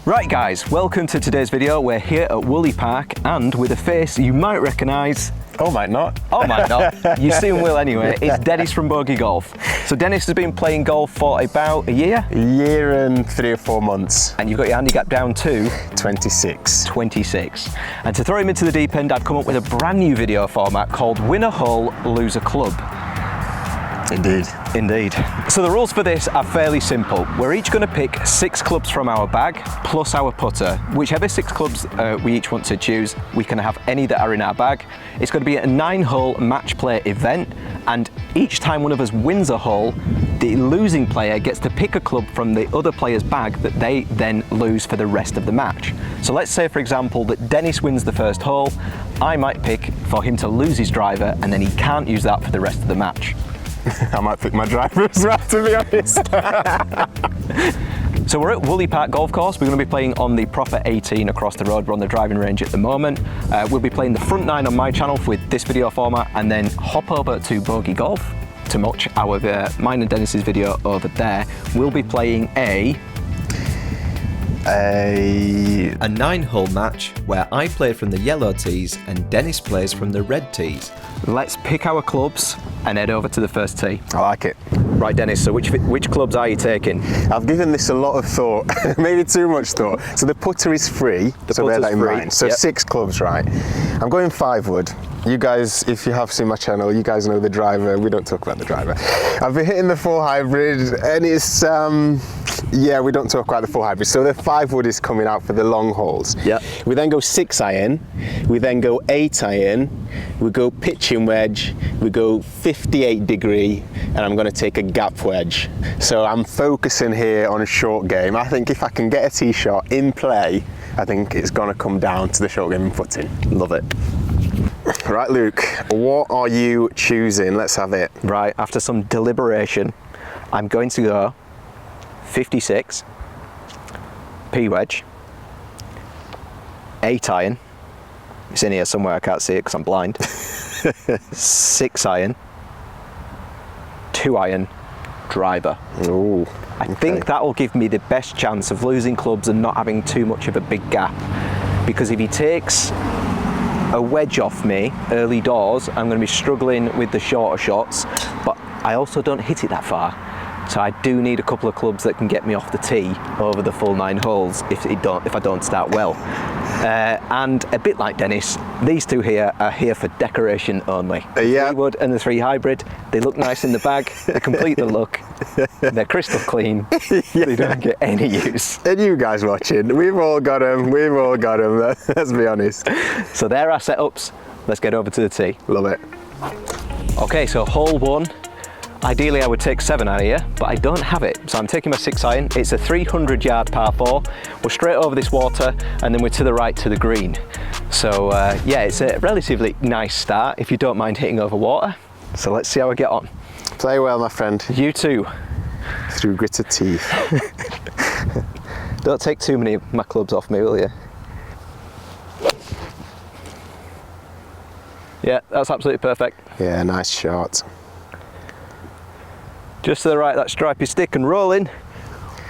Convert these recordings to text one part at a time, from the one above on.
Right guys, welcome to today's video. We're here at Woolley Park and with a face you might recognise. Oh, might not. Oh, might not. You soon will anyway. It's Dennis from Bogey Golf. So Dennis has been playing golf for about a year? A year and 3 or 4 months. And you've got your handicap down to? 26. 26. And to throw him into the deep end, I've come up with a brand new video format called Win a Hole, Lose a Club. Indeed. Indeed. So the rules for this are fairly simple. We're each going to pick 6 clubs from our bag plus our putter. Whichever 6 clubs we each want to choose, we can have any that are in our bag. It's going to be a 9-hole match play event, and each time one of us wins a hole, the losing player gets to pick a club from the other player's bag that they then lose for the rest of the match. So let's say, for example, that Dennis wins the first hole. I might pick for him to lose his driver, and then he can't use that for the rest of the match. I might pick my driver as well, to be honest. So we're at Woolley Park Golf Course. We're going to be playing on the proper 18 across the road. We're on the driving range at the moment. We'll be playing the front 9 on my channel with this video format, and then hop over to Bogey Golf to watch our mine and Dennis's video over there. We'll be playing a 9-hole match where I play from the yellow tees and Dennis plays from the red tees. Let's pick our clubs and head over to the first tee. I like it. Right, Dennis, so which clubs are you taking? I've given this a lot of thought, maybe too much thought. So the putter is free, so bear that in mind. So yep. 6 clubs, right? I'm going 5 wood. You guys, if you have seen my channel, you guys know the driver. We don't talk about the driver. I've been hitting the 4 hybrid, and it's, yeah, we don't talk about the 4 hybrid. So the 5 wood is coming out for the long holes. Yeah. We then go 6 iron, we then go 8 iron, we go pitching wedge, we go 58 degree, and I'm going to take a gap wedge. So I'm focusing here on a short game. I think if I can get a tee shot in play, I think it's going to come down to the short game and putting. Love it. Right, Luke, what are you choosing? Let's have it. Right, after some deliberation, I'm going to go 56, P wedge, 8 iron, it's in here somewhere, I can't see it because I'm blind, 6 iron, 2 iron, driver. Ooh, I think that will give me the best chance of losing clubs and not having too much of a big gap, because if he takes a wedge off me early doors, I'm going to be struggling with the shorter shots, but I also don't hit it that far. So I do need a couple of clubs that can get me off the tee over the full 9 holes if I don't start well. And a bit like Dennis, these 2 here are here for decoration only. The 3 wood and the 3 hybrid, they look nice in the bag, they complete the look, they're crystal clean, they don't get any use. And you guys watching, we've all got them, let's be honest. So there are setups, let's get over to the tee. Love it. Okay, so hole 1. Ideally I would take 7 out of here, but I don't have it. So I'm taking my 6 iron. It's a 300-yard par 4. We're straight over this water, and then we're to the right to the green. So yeah, it's a relatively nice start if you don't mind hitting over water. So let's see how I get on. Play well, my friend. You too. Through gritted teeth. Don't take too many of my clubs off me, will you? Yeah, that's absolutely perfect. Yeah, nice shot. Just to the right, that stripy stick and rolling.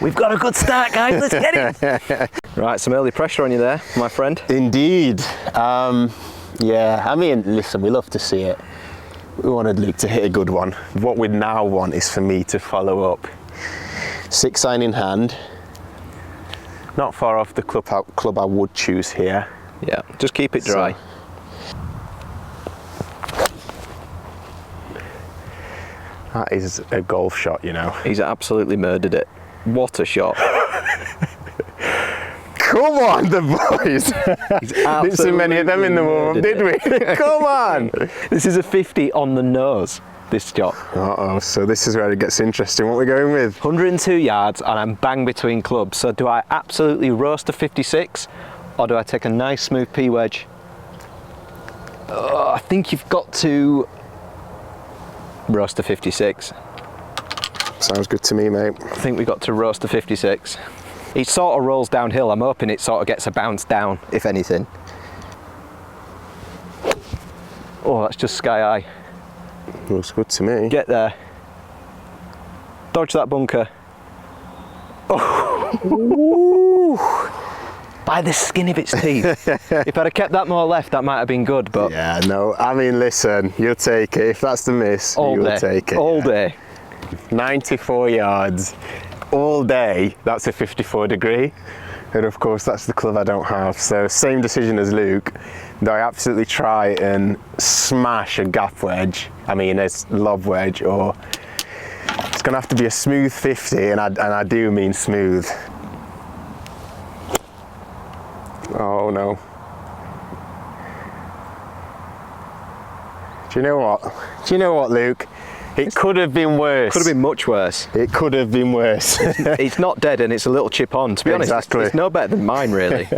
We've got a good start, guys, let's get it. Right, some early pressure on you there, my friend. Indeed. Yeah, I mean, listen, we love to see it. We wanted Luke to hit a good one. What we now want is for me to follow up. 6 iron in hand. Not far off the club I would choose here. Yeah, just keep it dry. So, that is a golf shot, you know. He's absolutely murdered it. What a shot. Come on, the boys. Didn't see many of them in the warm-up, did we? Come on. This is a 50 on the nose, this shot. Uh-oh, so this is where it gets interesting. What are we going with? 102 yards, and I'm bang between clubs. So do I absolutely roast a 56, or do I take a nice smooth P wedge? Oh, I think you've got to roast a 56. Sounds good to me, mate. I think we've got to roast a 56. It sort of rolls downhill. I'm hoping it sort of gets a bounce down, if anything. Oh, that's just sky high. Looks good to me. Get there. Dodge that bunker. Oh. by the skin of its teeth. If I'd have kept that more left, that might have been good, but... Yeah, no, I mean, listen, you'll take it. If that's the miss, you'll take it. All day. 94 yards, all day, that's a 54 degree. And of course, that's the club I don't have. So same decision as Luke. Do I absolutely try and smash a gap wedge? I mean, a lob wedge, or it's gonna have to be a smooth 50, and I do mean smooth. Oh no. Do you know what, Luke? It could have been worse. Could have been much worse. It could have been worse. It's not dead and it's a little chip on. To be honest, it's no better than mine, really.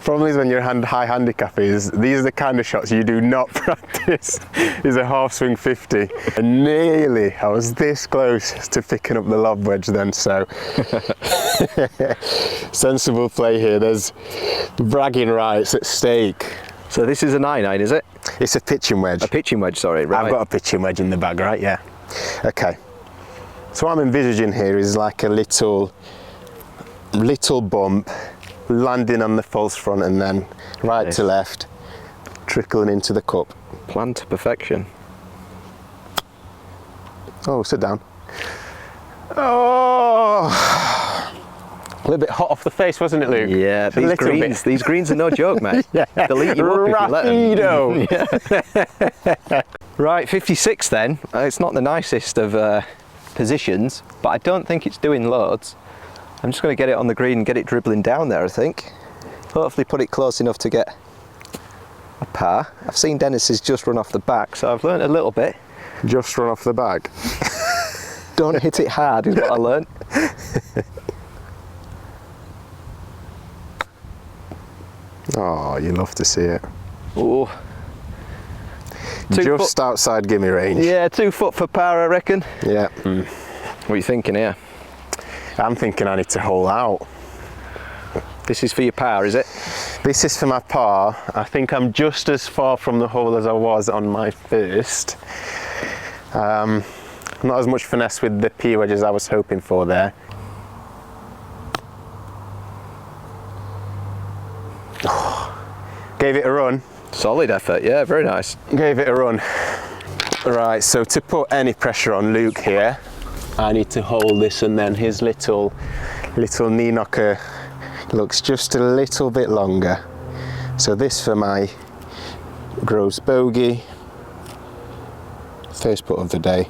Problem is, when you're high handicap, these are the kind of shots you do not practice. Is a half swing 50. And nearly, I was this close to picking up the lob wedge then, so. Sensible play here. There's bragging rights at stake. So this is a 9-9, is it? It's a pitching wedge. A pitching wedge, sorry. Right. I've got a pitching wedge in the bag, right? Yeah. Okay. So what I'm envisaging here is like a little bump, landing on the false front, and then right to left, trickling into the cup. Planned to perfection. Oh, sit down. Oh. A little bit hot off the face, wasn't it, Luke? Yeah, these greens are no joke, mate. Yeah. They'll eat you up if you let them. Right, 56 then. It's not the nicest of positions, but I don't think it's doing loads. I'm just going to get it on the green and get it dribbling down there, I think. Hopefully put it close enough to get a par. I've seen Dennis's just run off the back, so I've learned a little bit. Just run off the back? Don't hit it hard is what I learned. Oh, you love to see it. Oh. Just outside gimme range. Yeah, 2 foot for par, I reckon. Yeah. What are you thinking here? I'm thinking I need to hole out. This is for your par, is it? This is for my par. I think I'm just as far from the hole as I was on my first. Not as much finesse with the P wedge as I was hoping for there. Gave it a run. Solid effort, yeah, very nice. Gave it a run. Right, so to put any pressure on Luke here, I need to hold this, and then his little knee knocker looks just a little bit longer. So this for my gross bogey, first putt of the day.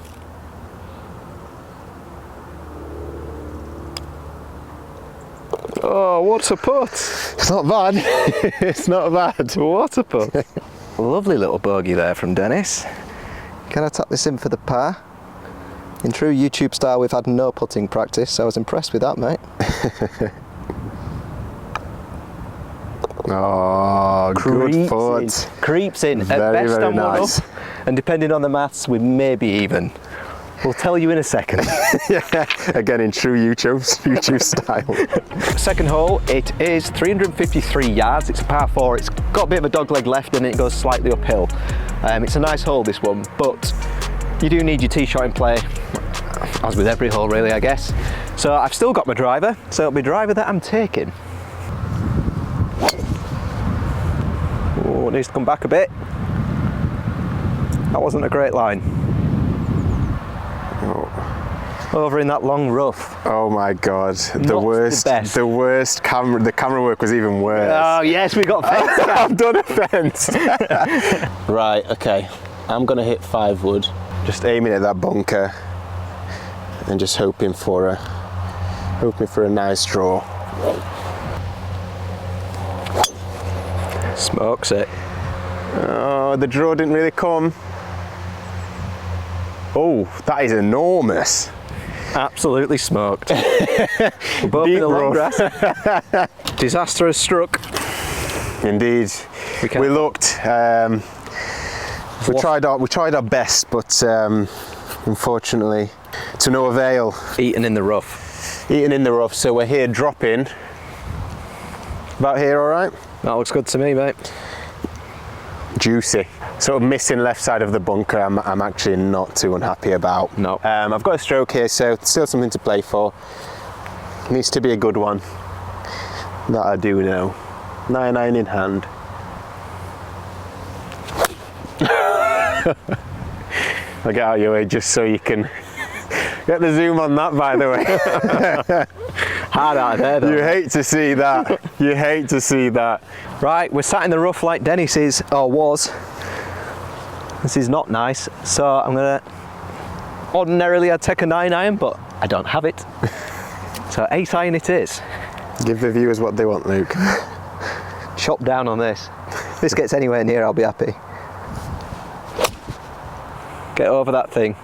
Oh, what a putt! It's not bad. It's not bad. What a putt! Lovely little bogey there from Dennis. Can I tap this in for the par? In true YouTube style, we've had no putting practice, so I was impressed with that, mate. Oh, good putt. Creeps in. Very, at best, very I'm nice. 1 up, and depending on the maths, we may be even. We'll tell you in a second. Yeah, again in true YouTube style. Second hole, it is 353 yards. It's a par 4. It's got a bit of a dog leg left and it goes slightly uphill. It's a nice hole, this one, but you do need your tee shot in play, as with every hole really, I guess. So I've still got my driver, so it'll be driver that I'm taking. Oh, it needs to come back a bit. That wasn't a great line. Over in that long rough. Oh my god, the worst camera, the camera work was even worse. Oh yes, we got fence. I've done a fence. Right, okay, I'm gonna hit 5 wood, just aiming at that bunker and just hoping for a nice draw. Smokes it. Oh, the draw didn't really come. Oh, that is enormous. Absolutely smoked. We're both in the long grass. Disaster has struck. Indeed. We looked. We tried our best, but unfortunately, to no avail. Eaten in the rough. Eaten in the rough. So we're here dropping. About here, all right? That looks good to me, mate. Juicy. Sort of missing left side of the bunker. I'm actually not too unhappy about. No. I've got a stroke here, so still something to play for. Needs to be a good one. That I do know. 9-iron in hand. I'll get out of your way just so you can get the zoom on that, by the way. Hard out of there though. You hate to see that. You hate to see that. Right, we're sat in the rough like Dennis is, or was. This is not nice, so I'm gonna, ordinarily I'd take a 9-iron, but I don't have it. So 8-iron it is. Give the viewers what they want, Luke. Chop down on this. If this gets anywhere near, I'll be happy. Get over that thing.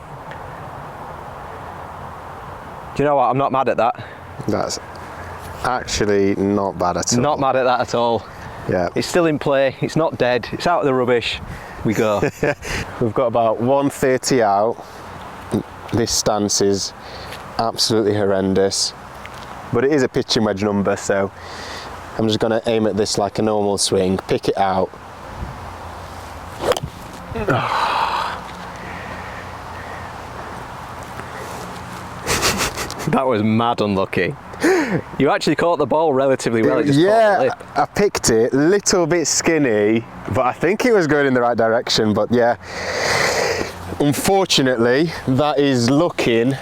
Do you know what? I'm not mad at that. That's actually not bad at all. Not mad at that at all. Yeah. It's still in play. It's not dead. It's out of the rubbish. We go. We've got about 130 out. This stance is absolutely horrendous, but it is a pitching wedge number, so I'm just going to aim at this like a normal swing, pick it out. That was mad unlucky. You actually caught the ball relatively well. It just caught the lip. I picked it, little bit skinny, but I think it was going in the right direction. But yeah, unfortunately, that is looking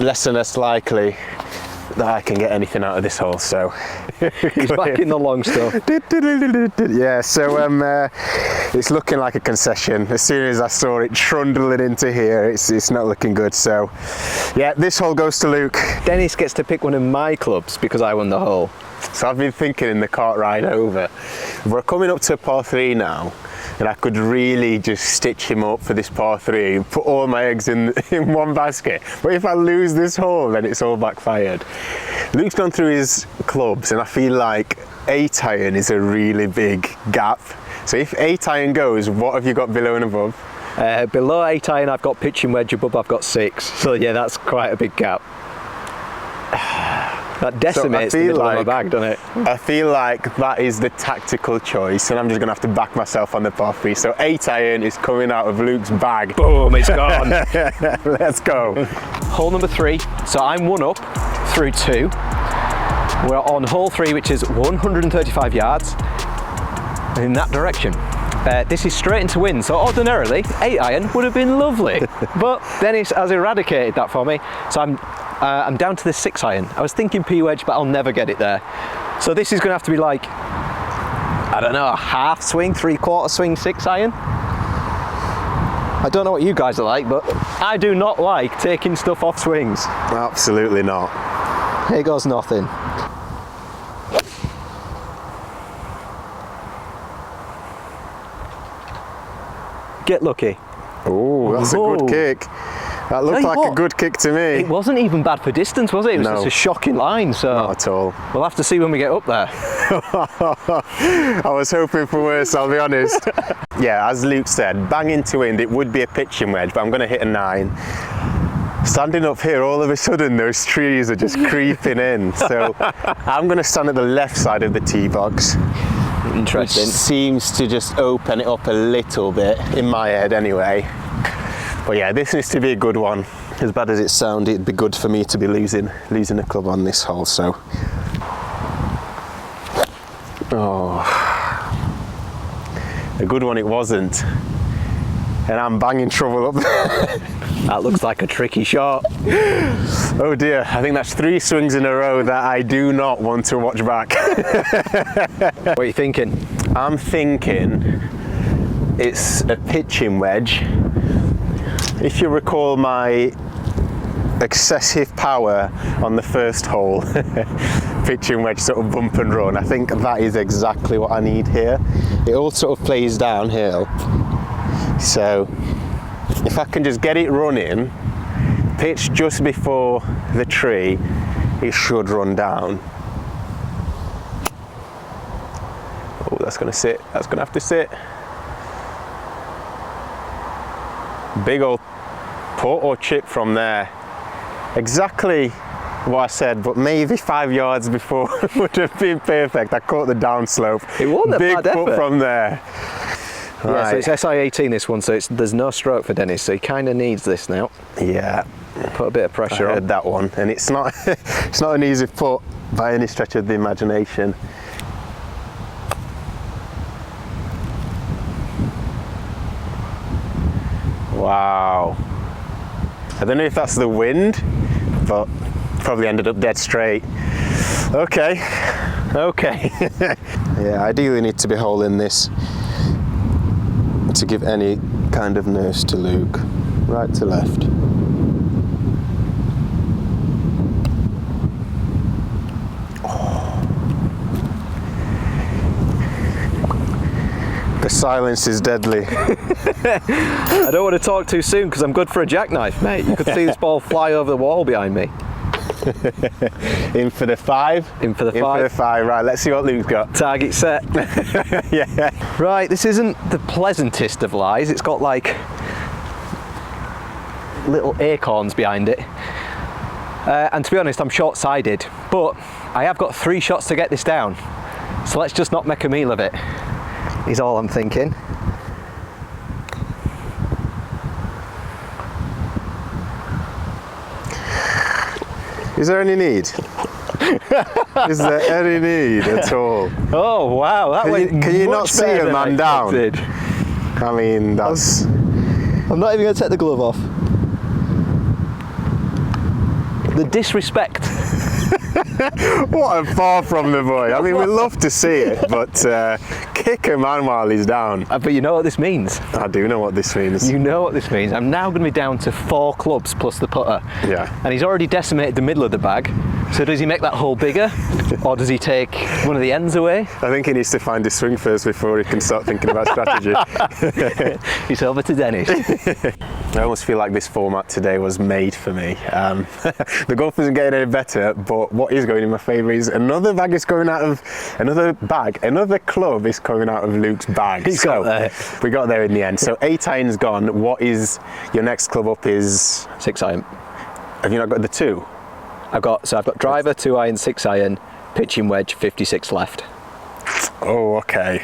less and less likely that I can get anything out of this hole. So he's back in the long stuff. Yeah, so it's looking like a concession. As soon as I saw it trundling into here, it's not looking good. So yeah, this hole goes to Luke. Dennis gets to pick one of my clubs because I won the hole. So I've been thinking in the cart ride over, we're coming up to par 3 now, and I could really just stitch him up for this par 3, put all my eggs in one basket. But if I lose this hole, then it's all backfired. Luke's gone through his clubs, and I feel like 8-iron is a really big gap. So if 8-iron goes, what have you got below and above? Below 8-iron I've got pitching wedge, above I've got 6. So yeah, that's quite a big gap. That decimates the middle of my bag, doesn't it? I feel like that is the tactical choice, and I'm just going to have to back myself on the par 3. So 8-iron is coming out of Luke's bag. Boom, it's gone. Let's go. Hole number 3. So I'm 1 up through 2. We're on hole 3, which is 135 yards in that direction. This is straight into wind, so ordinarily 8-iron would have been lovely, but Dennis has eradicated that for me. So I'm down to the 6-iron. I was thinking P-wedge, but I'll never get it there. So this is going to have to be like, I don't know, a half swing, 3/4 swing 6-iron. I don't know what you guys are like, but I do not like taking stuff off swings. Absolutely not. Here goes nothing. Get lucky. Oh, that's a good kick. That looked like a good kick to me. It wasn't even bad for distance, was it? It was just a shocking line, so... Not at all. We'll have to see when we get up there. I was hoping for worse, I'll be honest. Yeah, as Luke said, bang into wind, it would be a pitching wedge, but I'm going to hit a 9. Standing up here, all of a sudden, those trees are just creeping in. So I'm going to stand at the left side of the tee box. Interesting. Which seems to just open it up a little bit, in my head anyway. But yeah, this needs to be a good one. As bad as it sounds, it'd be good for me to be losing a club on this hole, so. Oh. A good one it wasn't. And I'm banging trouble up there. That looks like a tricky shot. Oh dear, I think that's 3 swings in a row that I do not want to watch back. What are you thinking? I'm thinking it's a pitching wedge. If you recall my excessive power on the first hole, pitching wedge sort of bump and run, I think that is exactly what I need here. It all sort of plays downhill. So if I can just get it running, pitch just before the tree, it should run down. Oh, that's going to sit. That's going to have to sit. Big old putt or chip from there. Exactly what I said, but maybe 5 yards before would have been perfect. I caught the downslope. It wasn't a bad effort. Big putt from there. Yeah, Right. so it's SI18 this one, so there's no stroke for Dennis, so he kind of needs this now. Yeah. Put a bit of pressure I on. heard that one, and it's not it's not an easy putt by any stretch of the imagination. Wow. I don't know if that's the wind, but probably ended up dead straight. Okay. Yeah, ideally need to be holding this to give any kind of nurse to Luke. Right to left. The silence is deadly. I don't want to talk too soon because I'm good for a jackknife, mate. You could see this ball fly over the wall behind me. In for the 5? In for the 5. In for the 5, right, let's see what Luke's got. Target set. Yeah. Right, this isn't the pleasantest of lies. It's got like little acorns behind it. And to be honest, I'm short-sighted, but I have got 3 shots to get this down. So let's just not make a meal of it, is all I'm thinking. Is there any need? Is there any need at all? Oh wow, that went Can you not much see better a than man I down? expected. I mean, that's... I'm not even going to take the glove off. The disrespect. What a far from the boy. I mean, we love to see it, but kick a man while he's down. But you know what this means? I do know what this means. You know what this means. I'm now going to be down to 4 clubs plus the putter. Yeah. And he's already decimated the middle of the bag. So does he make that hole bigger? Or does he take one of the ends away? I think he needs to find his swing first before he can start thinking about strategy. He's over to Dennis. I almost feel like this format today was made for me. The golf isn't getting any better, but what is going in my favour is another club is coming out of Luke's bag. He's got there. We got there in the end. So 8 iron's gone. What is your next club up is? 6 iron. Have you not got the 2? I've got driver, 2 iron, 6 iron, pitching wedge, 56 left. Oh, okay.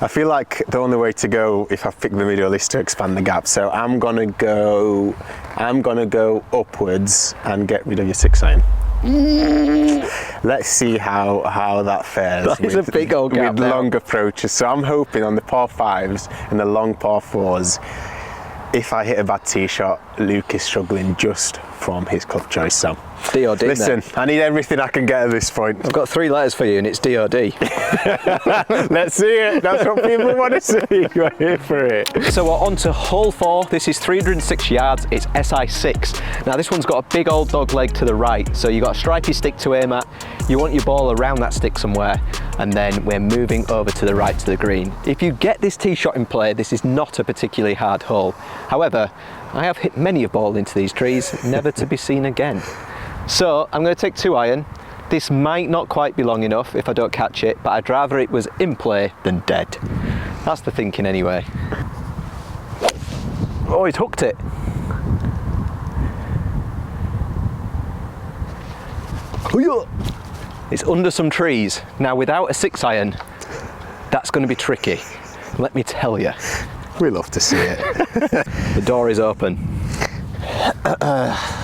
I feel like the only way to go if I pick the middle is to expand the gap. So I'm gonna go upwards and get rid of your 6 iron. Let's see how that fares. That is a big old gap with now. long approaches. So I'm hoping on the par 5s and the long par 4s, if I hit a bad tee shot, Luke is struggling just from his club choice. So DOD. listen, I need everything I can get at this point. I've got 3 letters for you and it's DOD. Let's see it. That's what people want to see. You're here for it. So we're on to hole 4. This is 306 yards. It's SI6. Now this one's got a big old dog leg to the right. So you've got a stripy stick to aim at. You want your ball around that stick somewhere. And then we're moving over to the right to the green. If you get this tee shot in play, this is not a particularly hard hole. However, I have hit many a ball into these trees, never to be seen again. So I'm going to take 2 iron. This might not quite be long enough if I don't catch it, but I'd rather it was in play than dead. That's the thinking anyway. Oh, he's hooked it. It's under some trees. Now without a 6 iron, that's going to be tricky. Let me tell you. We love to see it. The door is open.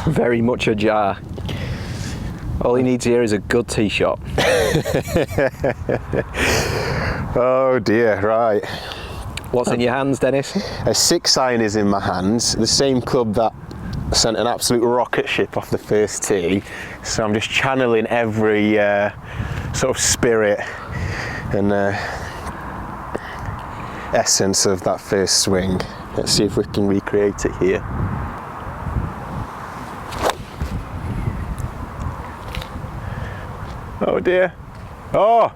Very much ajar. All he needs here is a good tee shot. Oh dear, right. What's in your hands, Dennis? A 6 iron is in my hands, the same club that sent an absolute rocket ship off the first tee. So I'm just channeling every sort of spirit and essence of that first swing. Let's see if we can recreate it here. Oh dear. Oh!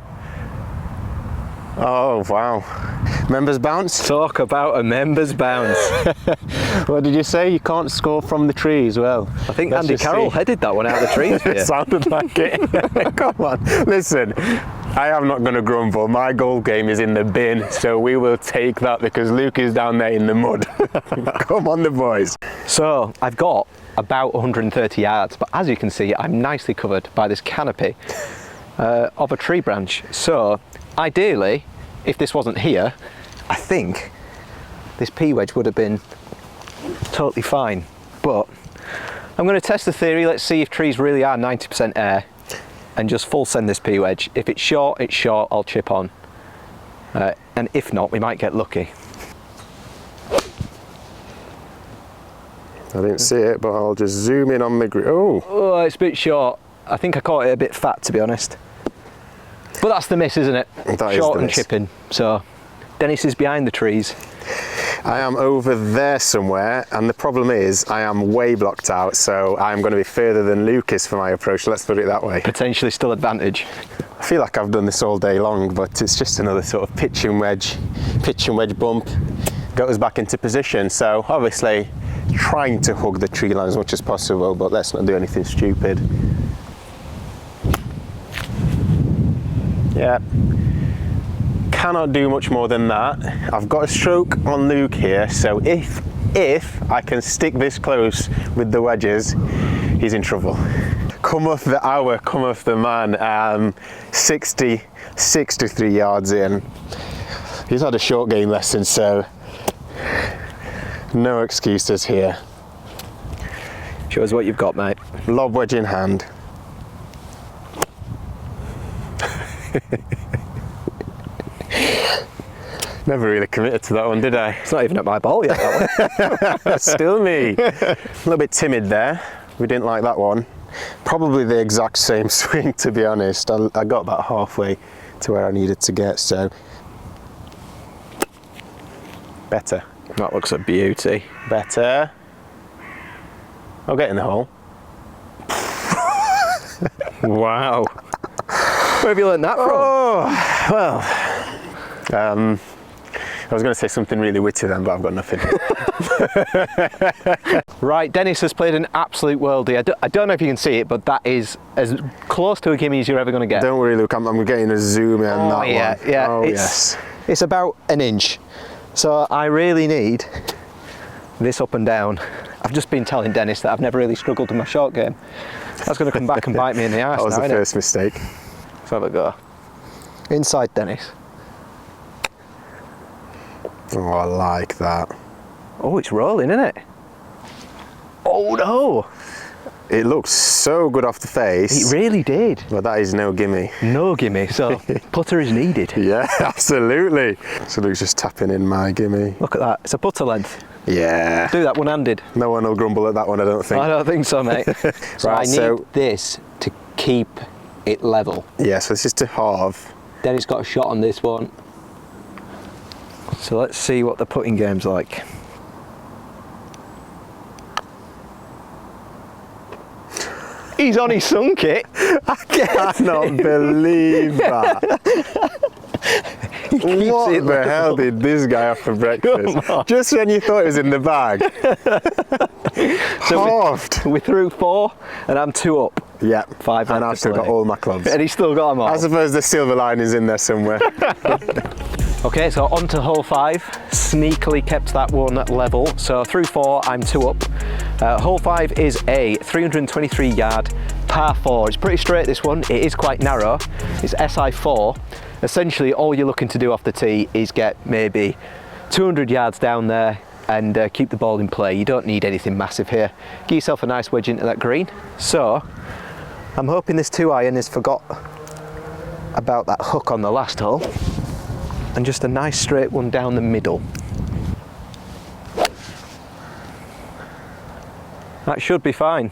Oh wow. Members bounce? Talk about a members bounce. What did you say? You can't score from the tree as well. I think Andy Carroll headed that one out of the trees. It sounded like it. Come on. Listen, I am not going to grumble. My goal game is in the bin, so we will take that because Luke is down there in the mud. Come on, the boys. So I've got about 130 yards, but as you can see, I'm nicely covered by this canopy of a tree branch. So ideally, if this wasn't here, I think this P wedge would have been totally fine. But I'm going to test the theory. Let's see if trees really are 90% air. and just full send this P wedge. If it's short, I'll chip on. And if not, we might get lucky. I didn't see it, but I'll just zoom in on the green. Oh, it's a bit short. I think I caught it a bit fat, to be honest. But that's the miss, isn't it? That short is and chipping. So Dennis is behind the trees. I am over there somewhere, and the problem is I am way blocked out, so I'm going to be further than Lucas for my approach. Let's put it that way. Potentially still advantage. I feel like I've done this all day long, but it's just another sort of pitch and wedge bump. Got us back into position. So obviously trying to hug the tree line as much as possible, but let's not do anything stupid. Yeah. Cannot do much more than that. I've got a stroke on Luke here, so if I can stick this close with the wedges, he's in trouble. Cometh the hour, cometh the man. 63 yards in. He's had a short game lesson, so no excuses here. Show us what you've got, mate. Lob wedge in hand. Never really committed to that one, did I? It's not even at my ball yet, that one. Still me. A little bit timid there. We didn't like that one. Probably the exact same swing, to be honest. I got about halfway to where I needed to get, so better. That looks a beauty. Better. I'll get in the hole. Wow. Where have you learned that from? Oh, well, I was going to say something really witty then, but I've got nothing. Right, Dennis has played an absolute worldie. I don't know if you can see it, but that is as close to a gimme as you're ever going to get. Don't worry, Luke, I'm getting a zoom in on that one. Yeah, oh, yes. It's about an inch. So I really need this up and down. I've just been telling Dennis that I've never really struggled in my short game. That's going to come back and bite me in the arse. That was now, the first mistake. Let's have a go. Inside, Dennis. Oh, I like that. Oh, it's rolling, isn't it? Oh no! It looks so good off the face. It really did. But that is no gimme. No gimme, so putter is needed. Yeah, absolutely. So Luke's just tapping in my gimme. Look at that, it's a putter length. Yeah. Do that one-handed. No one will grumble at that one, I don't think. I don't think so, mate. So Right, I need this to keep it level. Yeah, so this is to halve. Then it's got a shot on this one. So let's see what the putting game's like. He's on his sun kit. I cannot believe that. What the hell did this guy have for breakfast? Just when you thought it was in the bag. Halved. We're through 4 and I'm 2 up. Yeah, 5 and I've still got all my clubs. And he's still got them all. I suppose the silver lining's in there somewhere. Okay, so on to hole 5. Sneakily kept that one level. So through 4, I'm 2 up. Hole 5 is a 323 yard par 4. It's pretty straight, this one. It is quite narrow. It's SI4. Essentially, all you're looking to do off the tee is get maybe 200 yards down there and keep the ball in play. You don't need anything massive here. Get yourself a nice wedge into that green. So I'm hoping this 2-iron has forgot about that hook on the last hole. And just a nice straight one down the middle. That should be fine.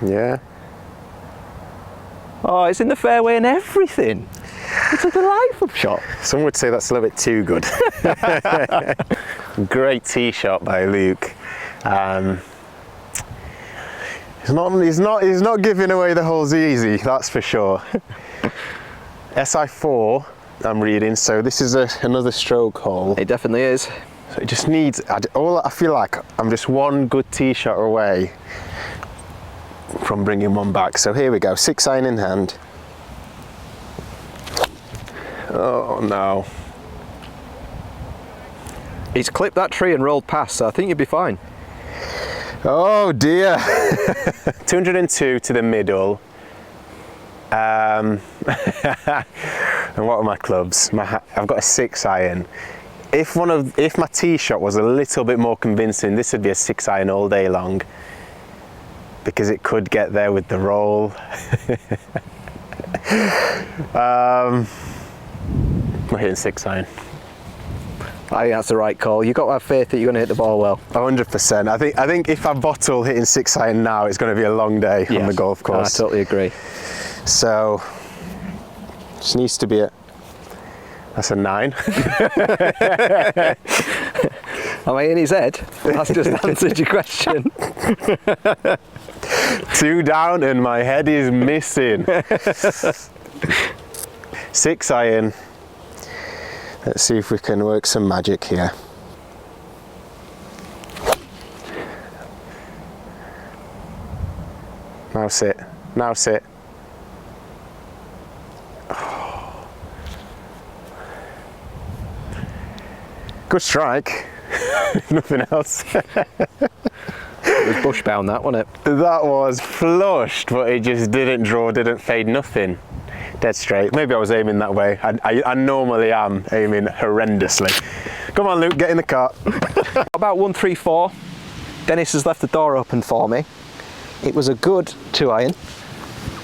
Yeah. Oh, it's in the fairway and everything. It's a delightful shot. Some would say that's a little bit too good. Great tee shot by Luke. He's not giving away the holes easy, that's for sure. SI4. I'm reading, so this is another stroke hole. It definitely is. So it just needs, I feel like I'm just one good tee shot away from bringing one back. So here we go, 6-iron in hand. Oh no. He's clipped that tree and rolled past, so I think you'll be fine. Oh dear. 202 to the middle. And what are my clubs? I've got a 6-iron. If my tee shot was a little bit more convincing, this would be a 6-iron all day long. because it could get there with the roll. We're hitting 6 iron. I think that's the right call. You've got to have faith that you're going to hit the ball well. 100%. I think if I bottle hitting 6 iron now, it's going to be a long day on the golf course. I totally agree. So, just needs to be that's a 9. Am I in his head? That's just answered your question. 2 down and my head is missing. 6 iron. Let's see if we can work some magic here. Now sit. Now sit. Oh. Good strike. Nothing else. It was bush bound, that, wasn't it? That was flushed, but it just didn't draw, didn't fade, nothing. Dead straight. Maybe I was aiming that way. I normally am aiming horrendously. Come on, Luke, get in the car. About 134. Dennis has left the door open for me. It was a good 2 iron.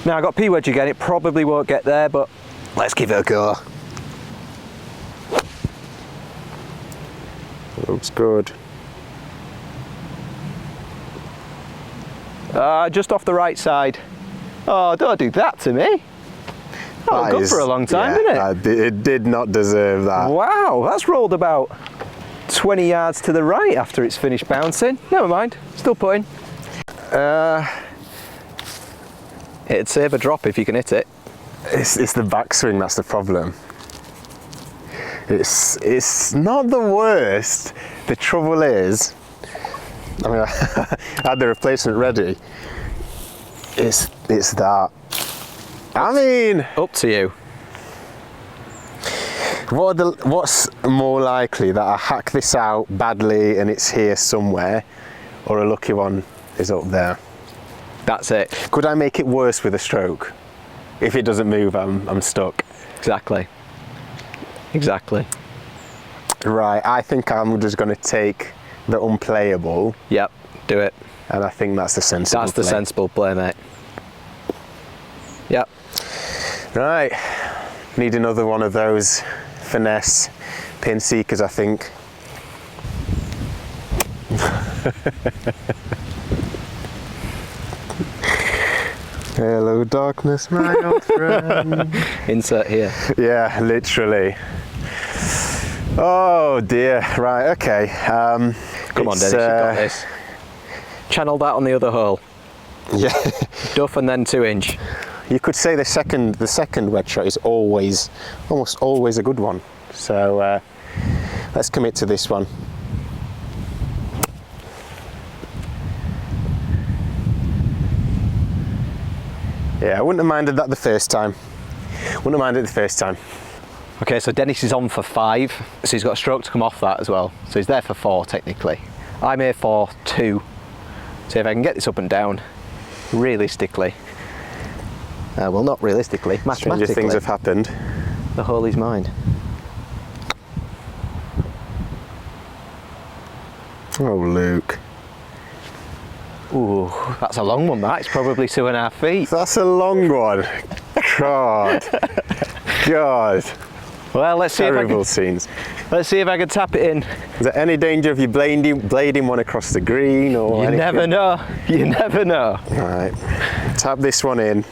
Now I got P wedge again. It probably won't get there, but let's give it a go. Looks good. Just off the right side. Oh, don't do that to me. Oh, good for a long time, didn't it? It did not deserve that. Wow, that's rolled about 20 yards to the right after it's finished bouncing. Never mind, still putting. It'd save a drop if you can hit it. It's the backswing that's the problem. It's not the worst. The trouble is, I mean, I had the replacement ready. It's that. I mean, up to you. What's more likely, that I hack this out badly and it's here somewhere, or a lucky one is up there? That's it. Could I make it worse with a stroke? If it doesn't move, I'm stuck. Exactly. Exactly. Right, I think I'm just going to take the unplayable. Yep, do it. And I think that's the sensible That's the play. sensible play, mate. Yep. Right, need another one of those finesse pin seekers, I think. Hello darkness, my old friend. Insert here. Yeah, literally. Oh dear, right, okay. Come on, Dennis, you got this. Channel that on the other hole. Yeah. Duff and then 2 inch. You could say the second wedge shot is almost always a good one. So let's commit to this one. Yeah, I wouldn't have minded that the first time. Wouldn't have minded it the first time. Okay, so Dennis is on for 5, so he's got a stroke to come off that as well. So he's there for 4 technically. I'm here for 2. So if I can get this up and down, realistically, well, not realistically, mathematically, stranger things have happened. The hole is mine. Oh, Luke. Ooh, that's a long one, that. It's probably 2.5 feet. That's a long one. God. God. Well, let's see Terrible if scenes. let's see if I can tap it in. Is there any danger of you blading one across the green or You anything? never know. You never know. Right. Tap this one in.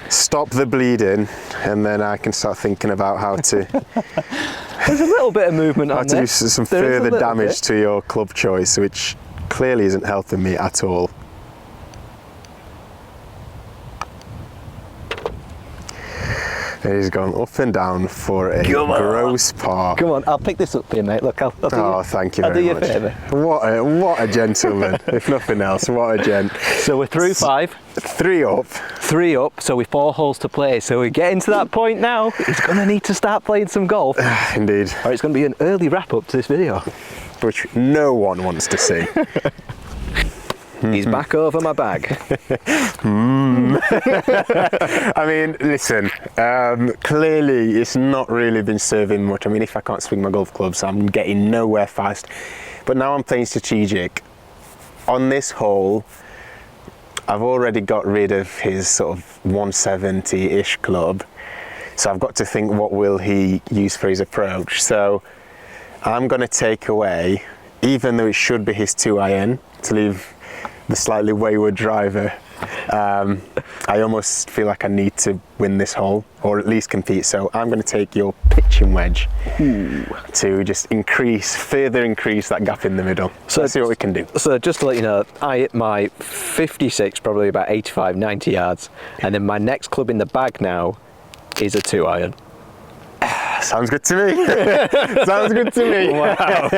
Stop the bleeding, and then I can start thinking about how to There's a little bit of movement how on to do there. some There is a further little damage bit. to your club choice, which clearly isn't helping me at all. He's gone up and down for a gross par. Come on, I'll pick this up for you, mate. Look, I'll do Oh, you, thank you I'll very do you much. a favour. What a gentleman, if nothing else. What a gent. So we're through 5. 3 up. 3 up, so we've 4 holes to play. So we're getting to that point now. He's going to need to start playing some golf, Indeed. or it's going to be an early wrap up to this video. Which no one wants to see. He's back over my bag. I mean, listen, clearly it's not really been serving much. I mean, if I can't swing my golf clubs, I'm getting nowhere fast. But now I'm playing strategic. On this hole, I've already got rid of his sort of 170-ish club, so I've got to think what will he use for his approach. So I'm going to take away, even though it should be his 2-iron, to leave the slightly wayward driver. I almost feel like I need to win this hole, or at least compete, so I'm going to take your pitching wedge. Ooh. To just further increase that gap in the middle. So let's see what we can do. So just to let you know, I hit my 56, probably about 85, 90 yards, and then my next club in the bag now is a 2-iron. Sounds good to me. Sounds good to me. Wow.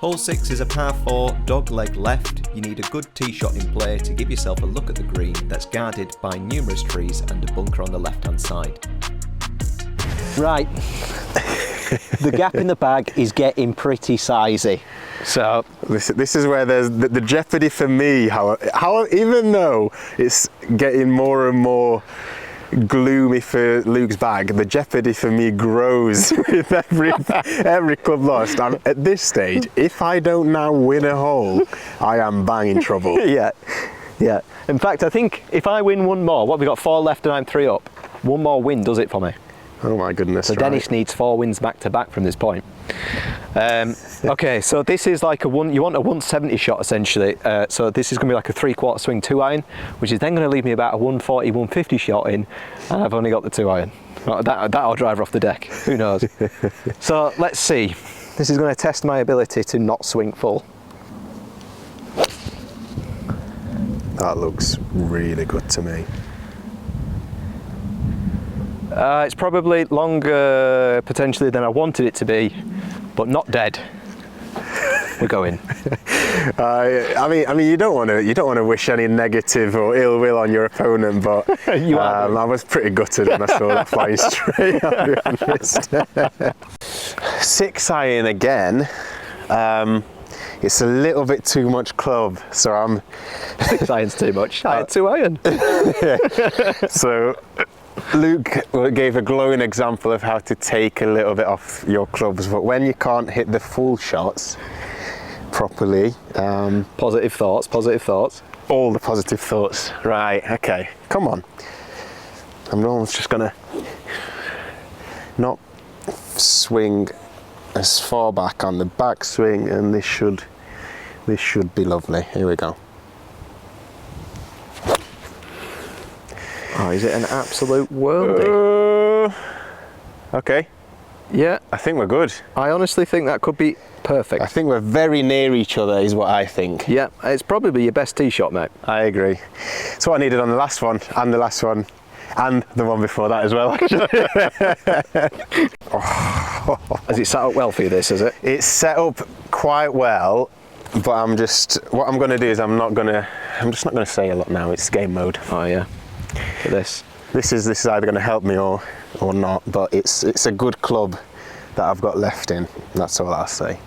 Hole 6 is a par 4 dog leg left. You need a good tee shot in play to give yourself a look at the green that's guarded by numerous trees and a bunker on the left hand side. Right, the gap in the bag is getting pretty sizey. So this is where there's the jeopardy for me. How even though it's getting more and more gloomy for Luke's bag, the jeopardy for me grows with every club lost. At this stage, if I don't now win a hole, I am bang in trouble. yeah. In fact, I think if I win one more, what, we got 4 left and I'm 3 up. One more win does it for me. Oh my goodness. So Dennis needs 4 wins back to back from this point. Okay, so this is like you want a 170 shot essentially. So this is going to be like a 3/4 swing 2-iron, which is then going to leave me about a 140, 150 shot in, and I've only got the 2-iron. That'll drive her off the deck. Who knows? So let's see. This is going to test my ability to not swing full. That looks really good to me. It's probably longer potentially than I wanted it to be, but not dead. We're going. I mean, you don't want to wish any negative or ill will on your opponent, but I was pretty gutted when I saw that flying straight. I'll be honest. 6-iron again. It's a little bit too much club, so I'm. 6-iron's too much. I had 2-iron. So Luke gave a glowing example of how to take a little bit off your clubs, but when you can't hit the full shots properly. Positive thoughts. All the positive thoughts. Right, okay, come on. I'm almost just gonna not swing as far back on the back swing, and this should be lovely. Here we go. Oh, is it an absolute worldie? Okay. Yeah. I think we're good. I honestly think that could be perfect. I think we're very near each other is what I think. Yeah, it's probably your best tee shot, mate. I agree. It's what I needed on the last one, and the last one, and the one before that as well, actually. Has it set up well for you, this, is it? It's set up quite well, but what I'm going to do is I'm just not going to say a lot now. It's game mode. Oh yeah. Look at this. This is either going to help me or not, but it's a good club that I've got left in. That's all I'll say.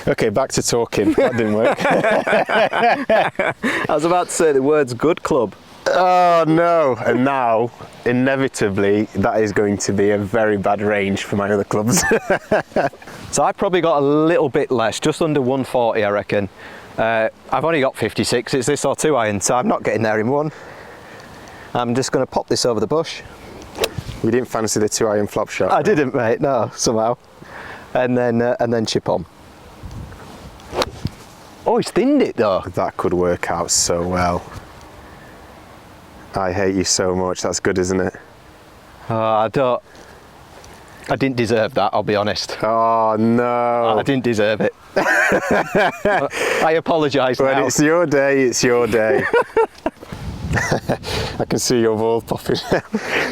Okay, back to talking. That didn't work. I was about to say the words good club. Oh no, and now inevitably that is going to be a very bad range for my other clubs. So I probably got a little bit less, just under 140 I reckon. I've only got 56, it's this or 2-iron, so I'm not getting there in one. I'm just going to pop this over the bush. You didn't fancy the 2-iron flop shot? I didn't, mate, no, somehow. And then chip on. Oh, he's thinned it though. That could work out so well. I hate you so much. That's good, isn't it? I didn't deserve that, I'll be honest. Oh no. I didn't deserve it. I apologise now. When it's your day, it's your day. I can see your ball popping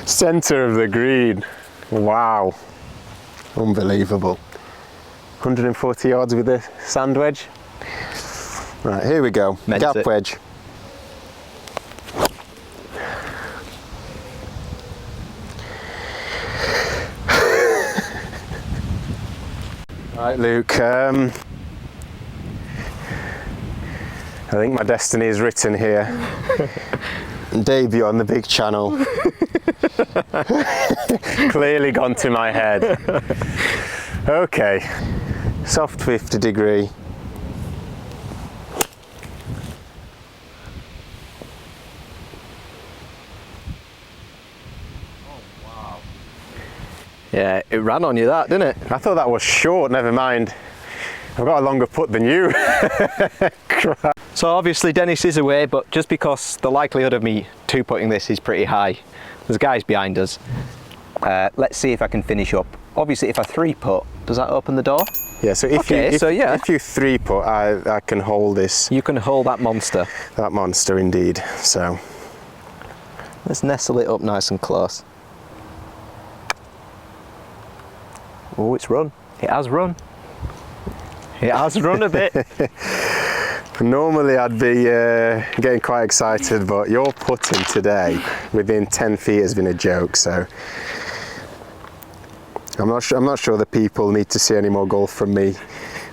centre of the green. Wow. Unbelievable. 140 yards with the sand wedge. Right, here we go. Gap wedge. Right, Luke, I think my destiny is written here. debut on the big channel. Clearly gone to my head. Okay, soft 50 degree. Yeah, it ran on you that, didn't it? I thought that was short, never mind. I've got a longer putt than you. So obviously Dennis is away, but just because the likelihood of me two-putting this is pretty high, there's guys behind us. Let's see if I can finish up. Obviously if I three-putt, does that open the door? Yeah, so if you three-putt, I can hold this. You can hold that monster. That monster indeed, so. Let's nestle it up nice and close. Oh, it's run. It has run. It has run a bit. Normally I'd be getting quite excited, but your putting today within 10 feet has been a joke, so I'm not sure the people need to see any more golf from me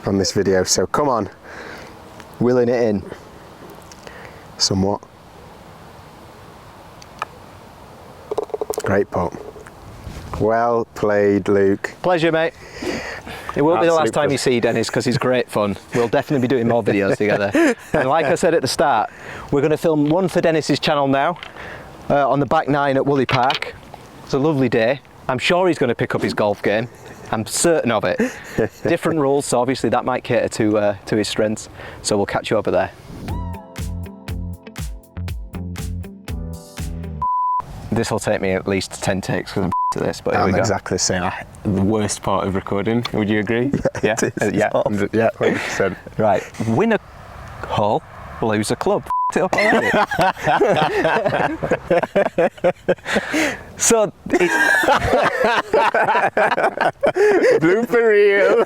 on this video, so come on. Willing it in. Somewhat. Great putt. Well played, Luke. Pleasure, mate. It won't be the last time Absolute you see Dennis because he's great fun. We'll definitely be doing more videos together. And like I said at the start, we're going to film one for Dennis's channel now on the back nine at Woolley Park. It's a lovely day. I'm sure he's going to pick up his golf game. I'm certain of it. Different rules, so obviously that might cater to his strengths. So we'll catch you over there. This will take me at least 10 takes because I'm to this, but here we go. Exactly the same. The worst part of recording. Would you agree? Yeah. Yeah. 100%. Right. Win a hole, lose a club. It up already. So it's Blooper reel.